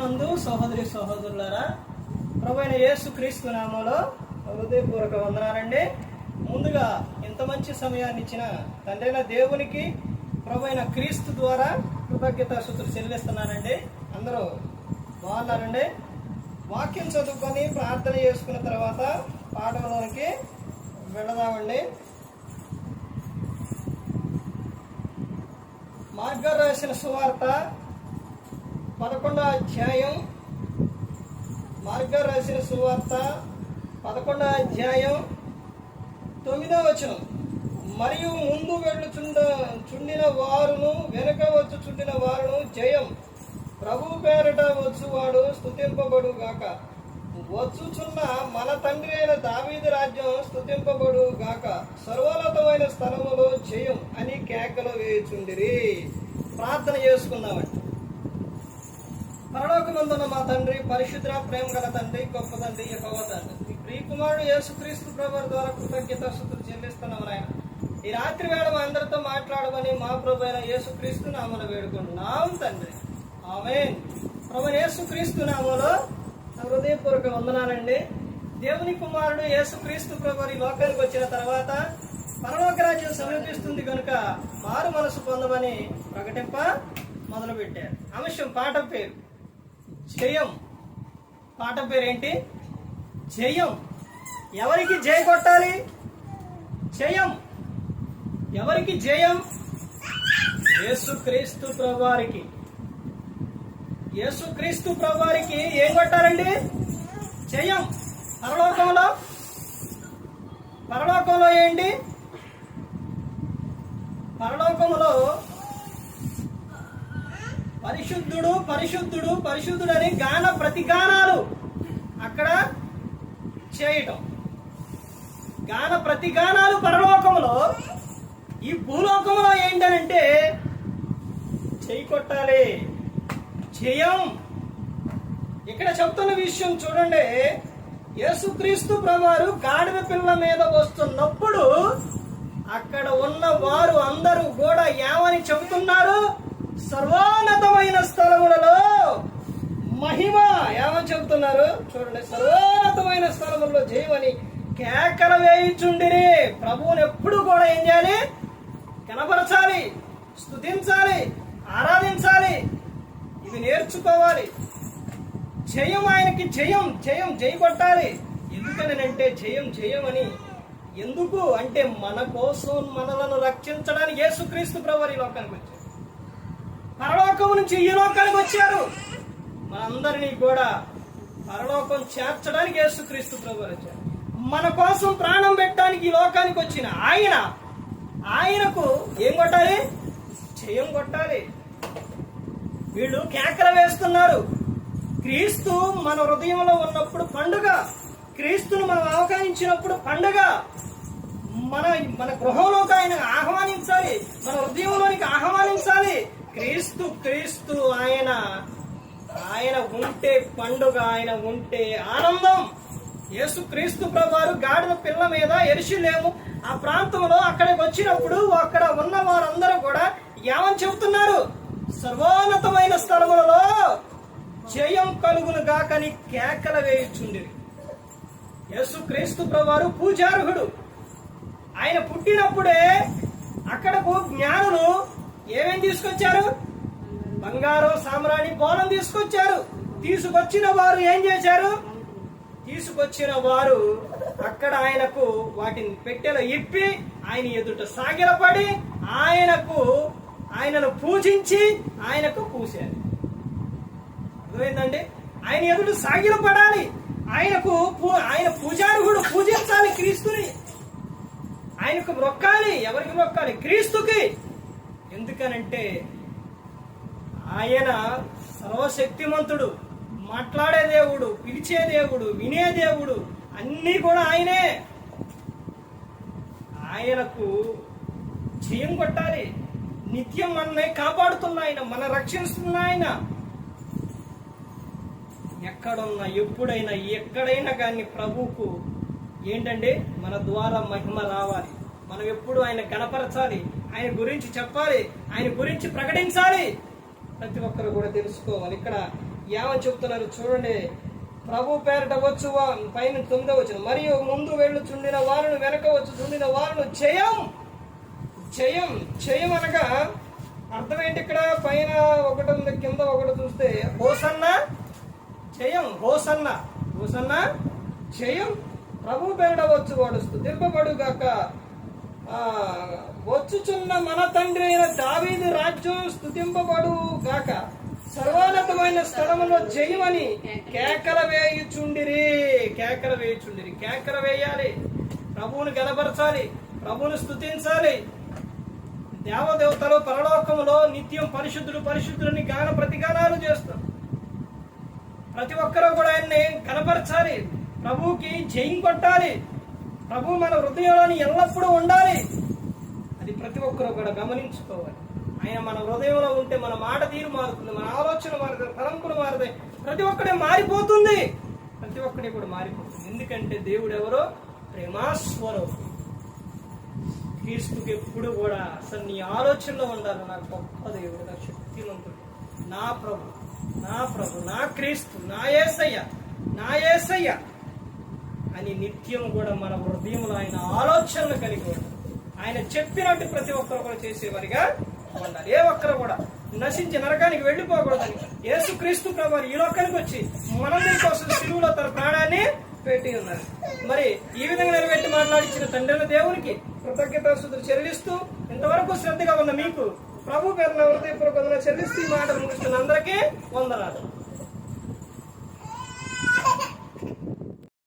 క్రీస్తునందు సహోదరి సహోదరులారా, ప్రభువైన యేసు క్రీస్తు నామములో హృదయపూర్వక వందనాలండి. ముందుగా ఇంత మంచి సమయాన్ని ఇచ్చిన తండ్రైన దేవునికి ప్రభువైన క్రీస్తు ద్వారా కృతజ్ఞతాస్తుతులు చెల్లిస్తున్నానండి. అందరూ బాగున్నారండి? వాక్యం చదువుకొని ప్రార్థన చేసుకున్న తర్వాత పాఠంలోనికి వెళదామండి. మార్గారు రాసిన సువార్త 11వ అధ్యాయం. మార్గారు రాసిన సువార్త 11వ అధ్యాయం 9వ వచనం. మరియు ముందు చుండిన వారును వెనుక చుండిన వారును జయం ప్రభు పేరట వచ్చువాడు స్తుతింపబడు గాక. వచ్చుచున్న మన తండ్రి అయిన దావీదు రాజ్యం స్తుతింపబడు గాక. సర్వోన్నతమైన స్థలములో జయం అని కేకలు వేయుచుండిరి. ప్రార్థన చేసుకుందామండి. పరలోకమందున్న మా తండ్రి, పరిశుద్ధ ప్రేమ గల తండ్రి, గొప్ప తండ్రి, యెహోవా తండ్రి, ఈ ప్రియకుమారుడు యేసుక్రీస్తు ప్రభువు ద్వారా కృతజ్ఞతాస్తుతులు చెల్లిస్తున్నాము నాయన. ఈ రాత్రి వేళ మా అందరితో మాట్లాడమని మా ప్రభు అయిన యేసుక్రీస్తు నామమున వేడుకుంటున్నాం తండ్రి. ఆమేన్. ప్రభు యేసుక్రీస్తు నామములో హృదయపూర్వక వందనాలండి. దేవుని కుమారుడు యేసుక్రీస్తు ప్రభు ఈ లోకానికి వచ్చిన తర్వాత పరలోక రాజ్యం సమీపిస్తుంది కనుక మారు మనసు పొందమని ప్రకటింప మొదలుపెట్టారు. అంశం పాఠం పేరు జయం. పాఠం పేరు ఏంటి? జయం. ఎవరికి జయ కొట్టాలి? జయం. ఎవరికి జయం? యేసుక్రీస్తు ప్రభువారికి. యేసుక్రీస్తు ప్రభువారికి ఏం కొట్టాలండి? జయం. పరలోకంలో ఏంటి? పరలోకములో పరిశుద్ధుడు పరిశుద్ధుడు పరిశుద్ధుడు అని గాన ప్రతిగానాలు అక్కడ చేయటం. గాన ప్రతిగానాలు పరలోకములో. ఈ భూలోకంలో ఏంటనంటే చెయ్యి కొట్టాలి. జయం. ఇక్కడ చెప్తున్న విషయం చూడండి. యేసుక్రీస్తు ప్రభువారు గాడిద పిల్ల మీద వస్తున్నప్పుడు అక్కడ ఉన్న వారు అందరూ కూడా ఏమని చెబుతున్నారు? సర్వోన్నతమైన స్థలములలో మహిమ. ఏమని చెబుతున్నారు చూడండి. సర్వోన్నతమైన స్థలములలో జయమని కేకలు వేయుచుండిరి. ప్రభువుని ఎప్పుడు కూడా ఏం చేయాలి? కనపరచాలి, స్తుతించాలి, ఆరాధించాలి. ఇది నేర్చుకోవాలి. జయం. ఆయనకి జయం. జయం జై కొట్టాలి. ఎందుకని అంటే జయం జయం అని. ఎందుకు అంటే మన కోసం మనలను రక్షించడానికి యేసుక్రీస్తు ప్రభువు ఈ లోకానికి వచ్చారు. పరలోకం నుంచి ఈ లోకానికి వచ్చారు. మనందరినీ కూడా పరలోకం చేర్చడానికి యేసుక్రీస్తు ప్రభువు వచ్చారు. మన కోసం ప్రాణం పెట్టడానికి ఈ లోకానికి వచ్చిన ఆయనకు ఏం కొట్టాలి? జయం కొట్టాలి. వీళ్ళు కేకలు వేస్తున్నారు. క్రీస్తు మన హృదయంలో ఉన్నప్పుడు పండుగ. క్రీస్తును మనం ఆహ్వానించినప్పుడు పండుగ. మన గృహంలోకి ఆయన ఆహ్వానించాలి, మన హృదయంలోనికి ఆహ్వానించాలి. క్రీస్తు క్రీస్తు ఆయన ఉంటే పండుగ, ఆయన ఉంటే ఆనందం. యేసుక్రీస్తు ప్రభువారు గాడిద పిల్ల మీద యెరూషలేము ఆ ప్రాంతంలో అక్కడికి వచ్చినప్పుడు అక్కడ ఉన్న వారందరూ కూడా ఏమని చెబుతున్నారు? సర్వోన్నతమైన స్థలములలో జయం కలుగును గాకని కేకలు వేయుచుండిరి. యేసుక్రీస్తు ప్రభువారు పూజార్హుడు. ఆయన పుట్టినప్పుడే అక్కడకు జ్ఞానులు ఏమేం తీసుకొచ్చారు? బంగారం, సామ్రాణి, బోళం తీసుకొచ్చారు. తీసుకొచ్చిన వారు ఏం చేశారు? తీసుకొచ్చిన వారు అక్కడ ఆయనకు వాటిని పెట్టెలో ఇప్పి ఆయన ఎదుట సాగిలపడి ఆయనను పూజించి ఆయనకు పూశారు. అర్థమైందండి? ఆయన ఎదుట సాగిలపడాలి. ఆయన పూజారుడు, పూజించాలి క్రీస్తుని. ఆయనకు మొక్కాలి. ఎవరికి మొక్కాలి? క్రీస్తుకి. ఎందుకనంటే ఆయన సర్వశక్తిమంతుడు, మాట్లాడే దేవుడు, పిలిచే దేవుడు, వినే దేవుడు, అన్నీ కూడా ఆయనే. ఆయనకు జయం కొట్టాలి. నిత్యం మనల్ని కాపాడుతున్న ఆయన, మన రక్షిస్తున్న ఆయన. ఎక్కడున్నా, ఎప్పుడైనా, ఎక్కడైనా కానీ ప్రభువుకు ఏంటంటే మన ద్వారా మహిమ రావాలి. మనం ఎప్పుడు ఆయన కనపరచాలి, ఆయన గురించి చెప్పాలి, ఆయన గురించి ప్రకటించాలి. ప్రతి ఒక్కరు కూడా తెలుసుకోవాలి. ఇక్కడ ఏమని చెప్తున్నారు చూడండి. ప్రభు పేరట వచ్చు పైన 9వ వచనం, మరియు ముందు వెళ్ళుచుండిన వారును వెనక వచ్చుచుండిన వారును జయం జయం జయం అనగా అర్థం ఏంటి? ఇక్కడ పైన ఒకటి ఉంది, కింద ఒకటి చూస్తే హోసన్న జయం, హోసన్న హోసన్న జయం. ప్రభు పేరట వచ్చు వాడు స్తుతింపబడు గాక, వచ్చుచున్న మన తండ్రి అయిన దావీదు రాజ్యం స్తుతింపబడు గాక, సర్వోన్నతమైన స్థలములో జయమని కేకల వేయుచుండిరి. కేకల వేయుచుండిరి. కేకల వేయాలి, ప్రభువుని గణపరచాలి, ప్రభువుని స్తుతించాలి. దేవదేవతలు పరలోకములో నిత్యం పరిశుద్ధుడు పరిశుద్ధులని గాన ప్రతిగానాలు చేస్తారు. ప్రతి ఒక్కరూ కూడా ఆయన్ని కనపరచాలి, ప్రభువుకి జయం కొట్టాలి. ప్రభు మన హృదయంలోని ఎల్లప్పుడూ ఉండాలి. అది ప్రతి ఒక్కరూ కూడా గమనించుకోవాలి. ఆయన మన హృదయంలో ఉంటే మన మాట తీరు మారుతుంది, మన ఆలోచన మారుతుంది, తలంపులు మారుతాయి. ప్రతి ఒక్కడే మారిపోతుంది, ప్రతి ఒక్కడే కూడా మారిపోతుంది. ఎందుకంటే దేవుడు ఎవరో? ప్రేమాస్వరూపి. క్రీస్తుకి ఎప్పుడు కూడా అసలు నీ ఆలోచనలో ఉండాలి. నాకు గొప్ప దేవుడు, నా శక్తివంతుడు, నా ప్రభు, నా ప్రభు, నా క్రీస్తు, నా యేసయ్య, నా యేసయ్య అని నిత్యం కూడా మన హృదయంలో ఆయన ఆలోచనలు కలిగి ఉండాలి. ఆయన చెప్పినట్టు ప్రతి ఒక్కరు కూడా చేసేవారిగా ఉండాలి. ఏ ఒక్కరు కూడా నశించి నరకానికి వెళ్ళిపోకూడదని యేసుక్రీస్తు ప్రభువు ఈ లోకానికి వచ్చి మనందరి కోసం శిలువలో తన ప్రాణాన్ని పెట్టి ఉన్నారు. మరి ఈ విధంగా నిలబెట్టి మాట్లాడించిన తండ్రి దేవునికి కృతజ్ఞతాస్తుతులు చెల్లిస్తూ ఇంతవరకు శ్రద్ధగా ఉన్న మీకు ప్రభు పేరున హృదయపూర్వకంగా చెల్లిస్తూ ఈ మాట ముగిస్తున్న అందరికీ వందనాలు.